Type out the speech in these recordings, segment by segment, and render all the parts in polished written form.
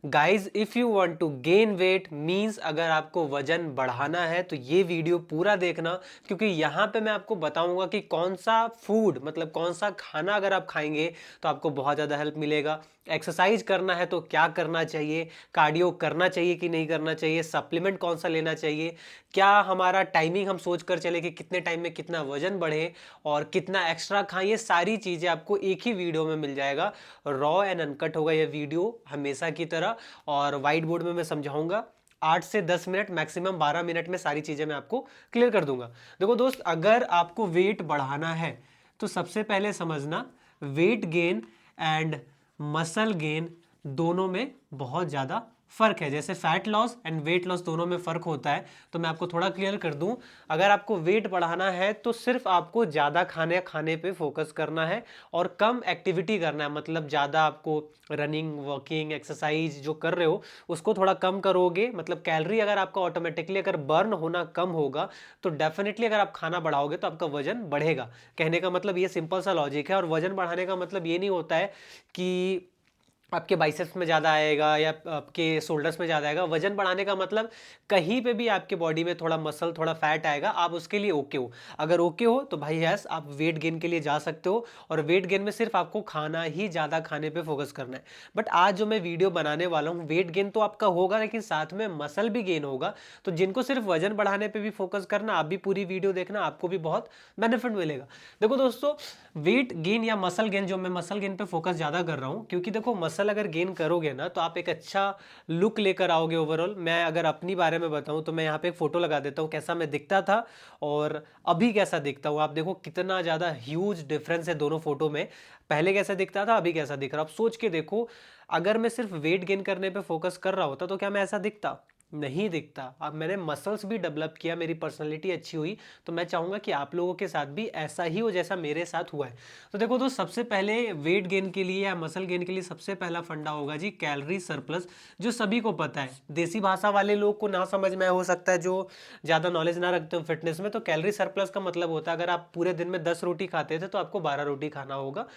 Guys if you want to gain weight means अगर आपको वजन बढ़ाना है तो ये वीडियो पूरा देखना, क्योंकि यहाँ पे मैं आपको बताऊंगा कि कौन सा फूड मतलब कौन सा खाना अगर आप खाएंगे तो आपको बहुत ज़्यादा हेल्प मिलेगा। एक्सरसाइज करना है तो क्या करना चाहिए, कार्डियो करना चाहिए कि नहीं करना चाहिए, सप्लीमेंट कौन सा लेना चाहिए, क्या हमारा टाइमिंग हम सोच कर चले कि कितने टाइम में कितना वजन बढ़े और कितना एक्स्ट्रा खाएं, ये सारी चीज़ें आपको एक ही वीडियो में मिल जाएगा। रॉ एंड अनकट होगा ये वीडियो हमेशा की तरह, और वाइट बोर्ड में मैं समझाऊंगा 8 से 10 मिनट मैक्सिमम 12 मिनट में सारी चीज़ें मैं आपको क्लियर कर दूंगा। देखो दोस्त, अगर आपको वेट बढ़ाना है तो सबसे पहले समझना weight gain and muscle gain दोनों में बहुत ज़्यादा फर्क है। जैसे fat loss and weight loss दोनों में फर्क होता है, तो मैं आपको थोड़ा क्लियर कर दूं। अगर आपको वेट बढ़ाना है तो सिर्फ आपको ज़्यादा खाने पे फोकस करना है और कम एक्टिविटी करना है, मतलब ज़्यादा आपको रनिंग वॉकिंग एक्सरसाइज जो कर रहे हो उसको थोड़ा कम करोगे। मतलब कैलोरी अगर आपका ऑटोमेटिकली अगर बर्न होना कम होगा तो डेफिनेटली अगर आप खाना बढ़ाओगे तो आपका वजन बढ़ेगा। कहने का मतलब ये सिंपल सा लॉजिक है। और वजन बढ़ाने का मतलब ये नहीं होता है कि आपके बाइसेप्स में ज़्यादा आएगा या आपके शोल्डर्स में ज़्यादा आएगा। वजन बढ़ाने का मतलब कहीं पे भी आपके बॉडी में थोड़ा मसल थोड़ा फैट आएगा, आप उसके लिए ओके हो। अगर ओके हो तो भाई यस आप वेट गेन के लिए जा सकते हो, और वेट गेन में सिर्फ आपको खाना ही ज़्यादा खाने पे फोकस करना है। बट आज जो मैं वीडियो बनाने वाला हूँ वेट गेन तो आपका होगा लेकिन साथ में मसल भी गेन होगा। तो जिनको सिर्फ वजन बढ़ाने पर भी फोकस करना, आप भी पूरी वीडियो देखना, आपको भी बहुत बेनिफिट मिलेगा। देखो दोस्तों, वेट गेन या मसल गेन, जो मैं मसल गेन पे फोकस ज़्यादा कर रहा हूँ क्योंकि देखो मसल अगर गेन करोगे ना तो आप एक अच्छा लुक लेकर आओगे ओवरऑल। मैं अगर अपनी बारे में बताऊँ तो मैं यहाँ पे एक फ़ोटो लगा देता हूँ कैसा मैं दिखता था और अभी कैसा दिखता हूँ। आप देखो कितना ज़्यादा ह्यूज डिफरेंस है दोनों फोटो में। पहले कैसा दिखता था, अभी कैसा दिख रहा, आप सोच के देखो। अगर मैं सिर्फ वेट गेन करने पे फोकस कर रहा होता तो क्या मैं ऐसा दिखता? नहीं दिखता। अब मैंने मसल्स भी डेवलप किया, मेरी पर्सनैलिटी अच्छी हुई, तो मैं चाहूँगा कि आप लोगों के साथ भी ऐसा ही हो जैसा मेरे साथ हुआ है। तो देखो दोस्त, सबसे पहले वेट गेन के लिए या मसल गेन के लिए सबसे पहला फंडा होगा जी कैलोरी सरप्लस, जो सभी को पता है। देसी भाषा वाले लोग को ना समझ में हो सकता है, जो ज़्यादा नॉलेज ना रखते हो फिटनेस में, तो कैलोरी सरप्लस का मतलब होता है अगर आप पूरे दिन में 10 रोटी खाते थे तो आपको 12 रोटी खाना होगा।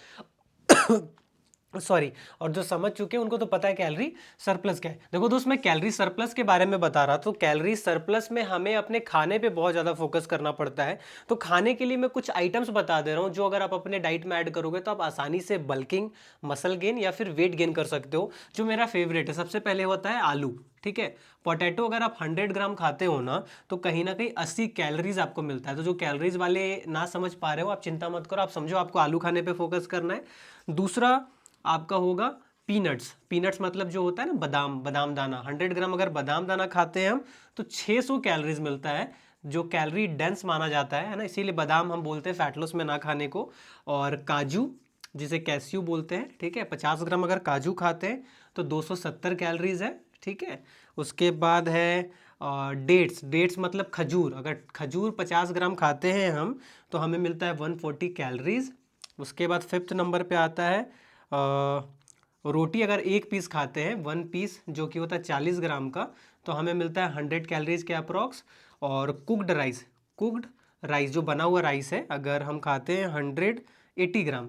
सॉरी। और जो समझ चुके हैं उनको तो पता है कैलोरी सरप्लस क्या है। देखो दोस्त, मैं कैलोरी सरप्लस के बारे में बता रहा, तो कैलोरी सरप्लस में हमें अपने खाने पे बहुत ज़्यादा फोकस करना पड़ता है। तो खाने के लिए मैं कुछ आइटम्स बता दे रहा हूँ जो अगर आप अपने डाइट में ऐड करोगे तो आप आसानी से बल्किंग, मसल गेन या फिर वेट गेन कर सकते हो। जो मेरा फेवरेट है, सबसे पहले होता है आलू। ठीक है, पोटैटो अगर आप 100 ग्राम खाते हो ना कहीं 80 कैलोरीज आपको मिलता है। तो जो कैलोरीज वाले ना समझ पा रहे हो आप चिंता मत करो, आप समझो आपको आलू खाने पे फोकस करना है। दूसरा आपका होगा पीनट्स। पीनट्स मतलब जो होता है ना बादाम, बादाम दाना। 100 ग्राम अगर बादाम दाना खाते हैं हम तो 600 कैलोरीज मिलता है, जो कैलोरी डेंस माना जाता है ना, इसीलिए बादाम हम बोलते हैं फैट लॉस में ना खाने को। और काजू, जिसे कैस्यू बोलते हैं, ठीक है, 50 ग्राम अगर काजू खाते हैं तो 270 कैलोरीज है। ठीक है, उसके बाद है डेट्स। डेट्स मतलब खजूर, अगर खजूर 50 ग्राम खाते हैं हम तो हमें मिलता है 140 कैलोरीज। उसके बाद फिफ्थ नंबर पे आता है रोटी। अगर एक पीस खाते हैं, 1 पीस, जो कि होता है 40 ग्राम का, तो हमें मिलता है 100 कैलोरीज के अप्रॉक्स। और कुक्ड राइस, कुक्ड राइस जो बना हुआ राइस है, अगर हम खाते हैं 180 ग्राम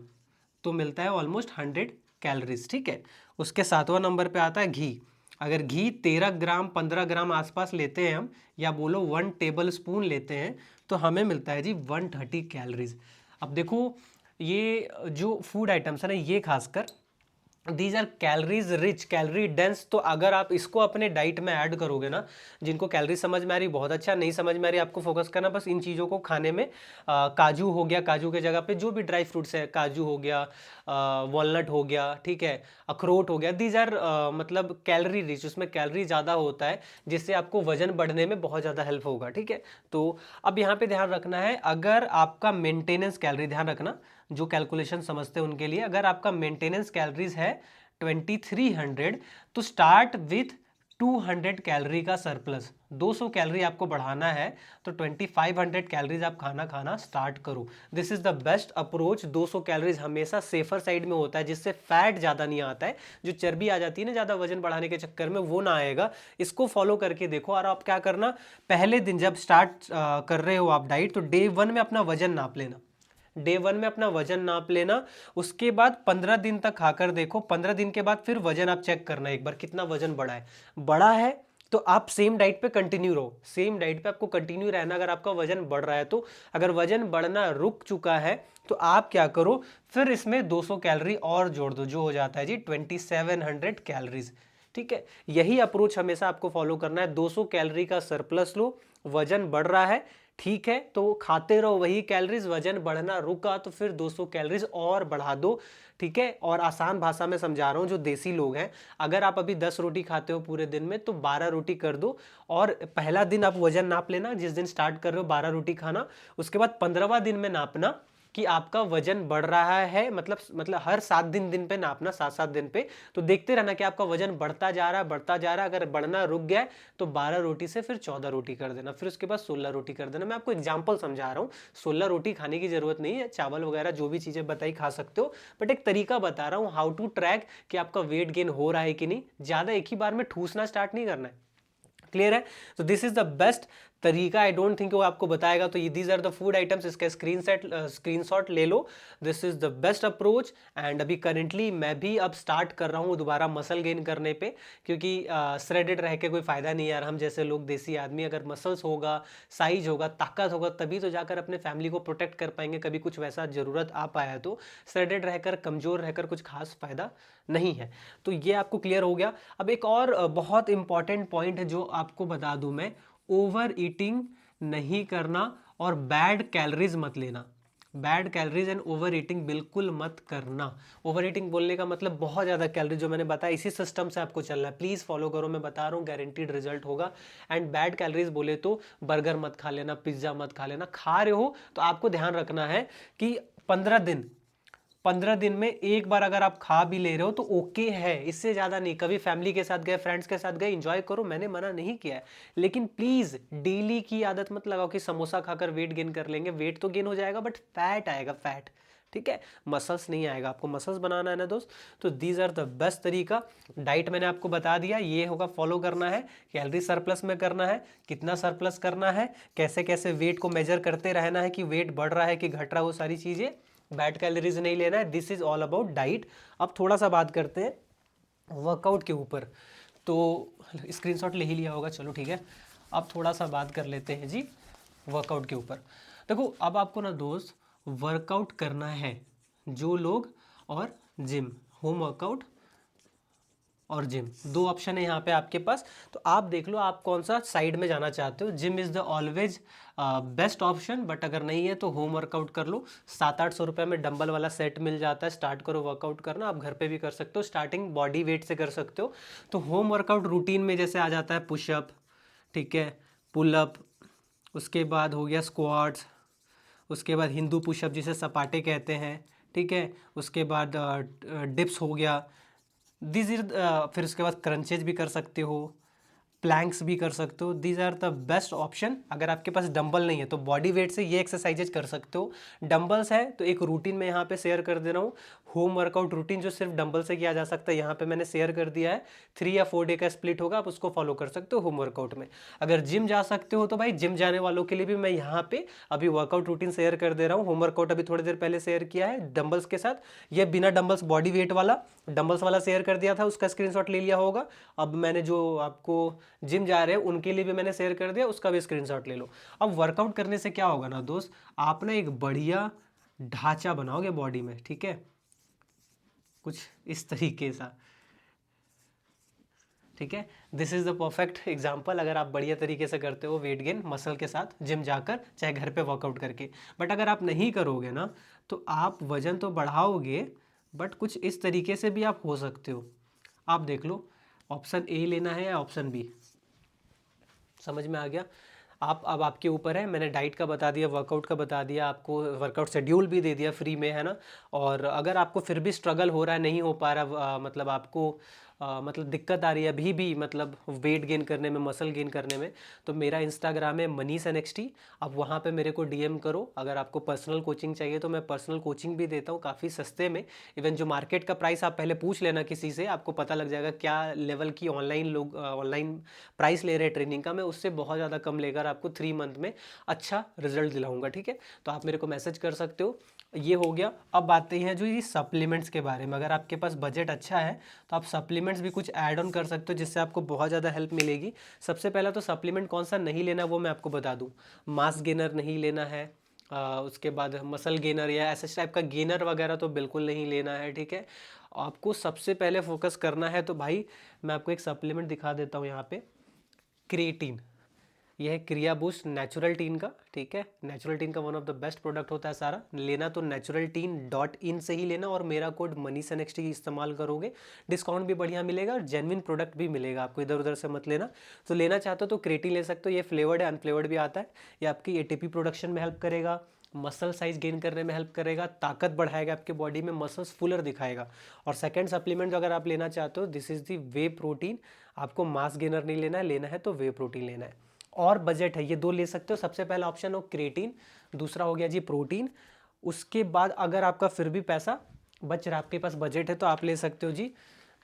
तो मिलता है ऑलमोस्ट 100 कैलोरीज। ठीक है, उसके सातवां नंबर पे आता है घी। अगर घी 13 ग्राम 15 ग्राम आसपास लेते हैं हम, या बोलो 1 टेबल स्पून लेते हैं, तो हमें मिलता है जी 130 कैलोरीज। अब देखो, ये जो फूड आइटम्स है ना, ये खासकर these are calories rich, calorie dense. तो अगर आप इसको अपने डाइट में ऐड करोगे ना, जिनको कैलोरी समझ में आ रही बहुत अच्छा, नहीं समझ में आ रही आपको फोकस करना बस इन चीज़ों को खाने में। काजू हो गया, काजू के जगह पे जो भी ड्राई फ्रूट्स है, काजू हो गया, वॉलनट हो गया, ठीक है, अखरोट हो गया, दीज आर मतलब कैलोरी रिच, उसमें कैलोरी ज़्यादा होता है जिससे आपको वजन बढ़ने में बहुत ज़्यादा हेल्प होगा। ठीक है, तो अब यहाँ पे ध्यान रखना है, अगर आपका मेंटेनेंस कैलोरी, ध्यान रखना जो कैलकुलेशन समझते हैं उनके लिए, अगर आपका मेंटेनेंस कैलोरीज है 2300 तो स्टार्ट विथ 200 कैलोरी का सरप्लस। 200 कैलोरी आपको बढ़ाना है तो 2500 कैलोरीज आप खाना खाना स्टार्ट करो। This is the best approach. 200 calories हमेशा सेफर साइड में होता है, जिससे फैट ज़्यादा नहीं आता है, जो चर्बी आ जाती है ना ज़्यादा वजन बढ़ाने के चक्कर में, वो ना आएगा। इसको फॉलो करके देखो। और आप क्या करना, पहले दिन जब स्टार्ट कर रहे हो आप डाइट, तो डे 1 में अपना वजन नाप लेना। डे 1 में अपना वजन नाप लेना, उसके बाद 15 दिन तक खाकर देखो, 15 दिन के बाद फिर वजन आप चेक करना एक बार कितना वजन बढ़ा है। बढ़ा है तो आप सेम डाइट पे कंटिन्यू रहो, सेम डाइट पे आपको कंटिन्यू रहना। अगर आपका वजन बढ़ रहा है तो, अगर वजन बढ़ना रुक चुका है तो आप क्या करो, फिर इसमें 200 कैलोरी और जोड़ दो, जो हो जाता है जी 2700 कैलोरीज। ठीक है, यही अप्रोच हमेशा आपको फॉलो करना है। 200 कैलोरी का सरप्लस लो, वजन बढ़ रहा है ठीक है तो खाते रहो वही कैलोरीज, वजन बढ़ना रुका तो फिर 200 कैलोरीज और बढ़ा दो। ठीक है, और आसान भाषा में समझा रहा हूं जो देसी लोग हैं, अगर आप अभी 10 रोटी खाते हो पूरे दिन में तो 12 रोटी कर दो, और पहला दिन आप वजन नाप लेना जिस दिन स्टार्ट कर रहे हो 12 रोटी खाना, उसके बाद 15वां दिन में नापना कि आपका वजन बढ़ रहा है, मतलब हर 7 दिन पे नापना, 7-7 दिन पे, तो देखते रहना कि आपका वजन बढ़ता जा रहा है, बढ़ता जा रहा है। अगर बढ़ना रुक गया है तो 12 रोटी से फिर 14 रोटी कर देना, फिर उसके बाद 16 रोटी कर देना। मैं आपको एग्जांपल समझा रहा हूँ, 16 रोटी खाने की जरूरत नहीं है, चावल वगैरह जो भी चीजें बताई खा सकते हो, बट एक तरीका बता रहा हूँ हाउ टू ट्रैक कि आपका वेट गेन हो रहा है कि नहीं। ज्यादा एक ही बार में ठूसना स्टार्ट नहीं करना है, क्लियर है। तो दिस इज द बेस्ट तरीका, आई डोंट थिंक वो आपको बताएगा। तो ये these are the food items, इसका स्क्रीनशॉट ले लो। This is the best approach. And अभी करेंटली मैं भी अब स्टार्ट कर रहा हूँ दोबारा मसल गेन करने पे, क्योंकि श्रेडेड रह के कोई फायदा नहीं यार। हम जैसे लोग देसी आदमी, अगर मसल्स होगा, साइज होगा, ताकत होगा, तभी तो जाकर अपने फैमिली को प्रोटेक्ट कर पाएंगे, कभी कुछ वैसा जरूरत आ पाया तो। श्रेडेड रहकर, कमजोर रहकर कुछ खास फायदा नहीं है। तो ये आपको क्लियर हो गया। अब एक और बहुत इंपॉर्टेंट पॉइंट है जो आपको बता दूं मैं, ओवर ईटिंग नहीं करना और बैड कैलोरीज मत लेना। Bad calories and over eating बिल्कुल मत करना। ओवर ईटिंग बोलने का मतलब बहुत ज़्यादा कैलोरी, जो मैंने बताया इसी सिस्टम से आपको चलना है, प्लीज़ फॉलो करो, मैं बता रहा हूँ गारंटीड रिजल्ट होगा। एंड बैड कैलोरीज बोले तो बर्गर मत खा लेना, पिज्ज़ा मत खा लेना। खा रहे हो तो आपको ध्यान रखना है कि 15 दिन में एक बार अगर आप खा भी ले रहे हो तो ओके है, इससे ज़्यादा नहीं। कभी फैमिली के साथ गए, फ्रेंड्स के साथ गए, एंजॉय करो, मैंने मना नहीं किया है, लेकिन प्लीज़ डेली की आदत मत लगाओ कि समोसा खाकर वेट गेन कर लेंगे। वेट तो गेन हो जाएगा बट फैट आएगा, फैट। ठीक है, मसल्स नहीं आएगा। आपको मसल्स बनाना है ना दोस्त, तो दीज आर द बेस्ट तरीका। डाइट मैंने आपको बता दिया, ये होगा फॉलो करना है, कैलोरी सरप्लस में करना है, कितना सरप्लस करना है, कैसे कैसे वेट को मेजर करते रहना है कि वेट बढ़ रहा है कि घट रहा है, वो सारी चीज़ें। बैड कैलोरीज नहीं लेना है। This is all about diet. अब थोड़ा सा बात करते हैं वर्कआउट के ऊपर। तो स्क्रीनशॉट ले ही लिया होगा, चलो ठीक है। अब थोड़ा सा बात कर लेते हैं जी वर्कआउट के ऊपर। देखो अब आपको ना दोस्त वर्कआउट करना है, जो लोग, और जिम, होम वर्कआउट और जिम, दो ऑप्शन है यहाँ पे आपके पास। तो आप देख लो आप कौन सा साइड में जाना चाहते हो। Gym is the always best option, but अगर नहीं है तो होम वर्कआउट कर लो। 700-800 रुपये में डंबल वाला सेट मिल जाता है, स्टार्ट करो वर्कआउट करना। आप घर पे भी कर सकते हो, स्टार्टिंग बॉडी वेट से कर सकते हो। तो होम वर्कआउट रूटीन में जैसे आ जाता है पुशअप, ठीक है, पुलअप, उसके बाद हो गया स्क्वाट्स, उसके बाद हिंदू पुशअप जिसे सपाटे कहते हैं, ठीक है, उसके बाद डिप्स हो गया, दिस इज, फिर उसके बाद क्रंचेज भी कर सकते हो, प्लैंक्स भी कर सकते हो। These are the best option. अगर आपके पास डंबल नहीं है तो बॉडी वेट से ये एक्सरसाइजेज कर सकते हो। डंबल्स है तो एक रूटीन में यहाँ पे शेयर कर दे रहा हूँ, होम वर्कआउट रूटीन जो सिर्फ डंबल से किया जा सकता है, यहाँ पे मैंने शेयर कर दिया है। 3 या 4 डे का स्प्लिट होगा, आप उसको फॉलो कर सकते हो होम वर्कआउट में। अगर जिम जा सकते हो तो भाई जिम जाने वालों के लिए भी मैं यहाँ पे अभी वर्कआउट रूटीन शेयर कर दे रहा हूँ। होम वर्कआउट अभी थोड़ी देर पहले शेयर किया है डंबल्स के साथ, ये बिना डंबल्स बॉडी वेट वाला, डंबल्स वाला शेयर कर दिया था, उसका स्क्रीनशॉट ले लिया होगा। अब मैंने जो आपको जिम जा रहे हैं उनके लिए भी मैंने शेयर कर दिया, उसका भी स्क्रीनशॉट ले लो। अब वर्कआउट करने से क्या होगा ना दोस्त, आप ना एक बढ़िया ढांचा बनाओगे बॉडी में, ठीक है, कुछ इस तरीके सा, ठीक है। This is the perfect example अगर आप बढ़िया तरीके से करते हो वेट गेन मसल के साथ, जिम जाकर चाहे घर पे वर्कआउट करके। बट अगर आप नहीं करोगे ना तो आप वजन तो बढ़ाओगे बट कुछ इस तरीके से भी आप हो सकते हो। आप देख लो, ऑप्शन ए लेना है या ऑप्शन बी, समझ में आ गया। आप, अब आपके ऊपर है। मैंने डाइट का बता दिया, वर्कआउट का बता दिया, आपको वर्कआउट शेड्यूल भी दे दिया फ्री में, है ना। और अगर आपको फिर भी स्ट्रगल हो रहा है, नहीं हो पा रहा, मतलब आपको मतलब दिक्कत आ रही है अभी भी, मतलब वेट गेन करने में, मसल गेन करने में, तो मेरा इंस्टाग्राम है मनीष NXT। आप वहाँ पे मेरे को DM करो। अगर आपको पर्सनल कोचिंग चाहिए तो मैं पर्सनल कोचिंग भी देता हूँ काफ़ी सस्ते में। इवन जो मार्केट का प्राइस आप पहले पूछ लेना किसी से, आपको पता लग जाएगा क्या लेवल की ऑनलाइन लोग ऑनलाइन प्राइस ले रहे हैं ट्रेनिंग का। मैं उससे बहुत ज़्यादा कम लेकर आपको 3 मंथ में अच्छा रिजल्ट दिलाऊंगा, ठीक है। तो आप मेरे को मैसेज कर सकते हो। ये हो गया। अब आते हैं जो ये सप्लीमेंट्स के बारे में। अगर आपके पास बजट अच्छा है तो आप सप्लीमेंट्स भी कुछ ऐड ऑन कर सकते हो जिससे आपको बहुत ज़्यादा हेल्प मिलेगी। सबसे पहला तो सप्लीमेंट कौन सा नहीं लेना वो मैं आपको बता दूं। मास गेनर नहीं लेना है। उसके बाद मसल गेनर या ऐसे टाइप का गेनर वगैरह तो बिल्कुल नहीं लेना है, ठीक है। आपको सबसे पहले फोकस करना है तो भाई मैं आपको एक सप्लीमेंट दिखा देता हूँ यहाँ पे, क्रिएटिन। यह है क्रिया बूस्ट नेचुरल टीन का, ठीक है। नेचुरल टीन का one of the best product होता है सारा। लेना तो नेचुरल टीन डॉट इन से ही लेना और मेरा कोड मनीष NXT इस्तेमाल करोगे, डिस्काउंट भी बढ़िया मिलेगा और जेन्युइन प्रोडक्ट भी मिलेगा आपको, इधर उधर से मत लेना। तो लेना चाहते हो तो क्रेटिन ले सकते हो, ये फ्लेवर्ड है, अनफ्लेवर्ड भी आता है। ये आपकी ATP प्रोडक्शन में हेल्प करेगा, मसल साइज गेन करने में हेल्प करेगा, ताकत बढ़ाएगा आपके बॉडी में, मसल्स फुलर दिखाएगा। और सेकंड सप्लीमेंट अगर आप लेना चाहते हो, this is the way protein. आपको मास गेनर नहीं लेना है, लेना है तो वे प्रोटीन लेना है और बजट है, ये दो ले सकते हो। सबसे पहला ऑप्शन हो क्रिएटिन, दूसरा हो गया जी प्रोटीन। उसके बाद अगर आपका फिर भी पैसा बच रहा, आपके पास बजट है, तो आप ले सकते हो जी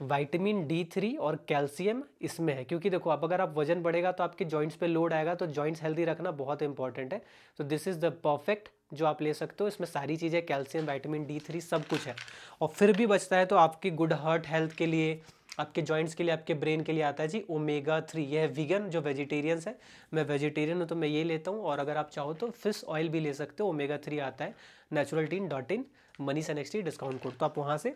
विटामिन D3 और कैल्शियम इसमें है। क्योंकि देखो आप अगर आप वजन बढ़ेगा तो आपके जॉइंट्स पे लोड आएगा, तो जॉइंट्स हेल्दी रखना बहुत इंपॉर्टेंट है। तो दिस इज़ द परफेक्ट जो आप ले सकते हो। इसमें सारी चीज़ें, कैल्शियम, विटामिन D3 सब कुछ है। और फिर भी बचता है तो आपकी गुड हार्ट हेल्थ के लिए, आपके जॉइंट्स के लिए, आपके ब्रेन के लिए आता है जी omega 3। ये है वीगन, जो वेजिटेरियंस है। मैं वेजिटेरियन हूँ तो मैं ये लेता हूँ। और अगर आप चाहो तो फिश ऑयल भी ले सकते हो, omega 3 आता है। naturalteen.in Manish NXT discount code, तो आप वहाँ से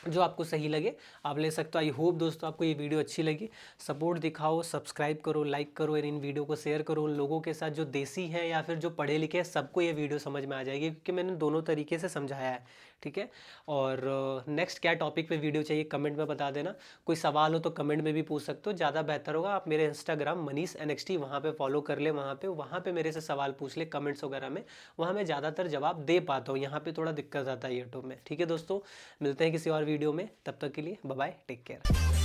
जो आपको सही लगे आप ले सकते हो। आई होप दोस्तों आपको ये वीडियो अच्छी लगी। सपोर्ट दिखाओ, सब्सक्राइब करो, लाइक करो, और इन वीडियो को शेयर करो उन लोगों के साथ जो देसी हैं या फिर जो पढ़े लिखे हैं। सबको ये वीडियो समझ में आ जाएगी क्योंकि मैंने दोनों तरीके से समझाया है, ठीक है। और नेक्स्ट क्या टॉपिक पे वीडियो चाहिए कमेंट में बता देना। कोई सवाल हो तो कमेंट में भी पूछ सकते हो। ज़्यादा बेहतर होगा आप मेरे इंस्टाग्राम मनीष NXT वहाँ पे फॉलो कर ले, वहाँ पे मेरे से सवाल पूछ ले कमेंट्स वगैरह में। वहाँ मैं ज़्यादातर जवाब दे पाता हूँ, यहाँ पे थोड़ा दिक्कत आता है यूट्यूब में, ठीक है दोस्तों। मिलते हैं किसी और वीडियो में, तब तक के लिए बाय बाय, टेक केयर।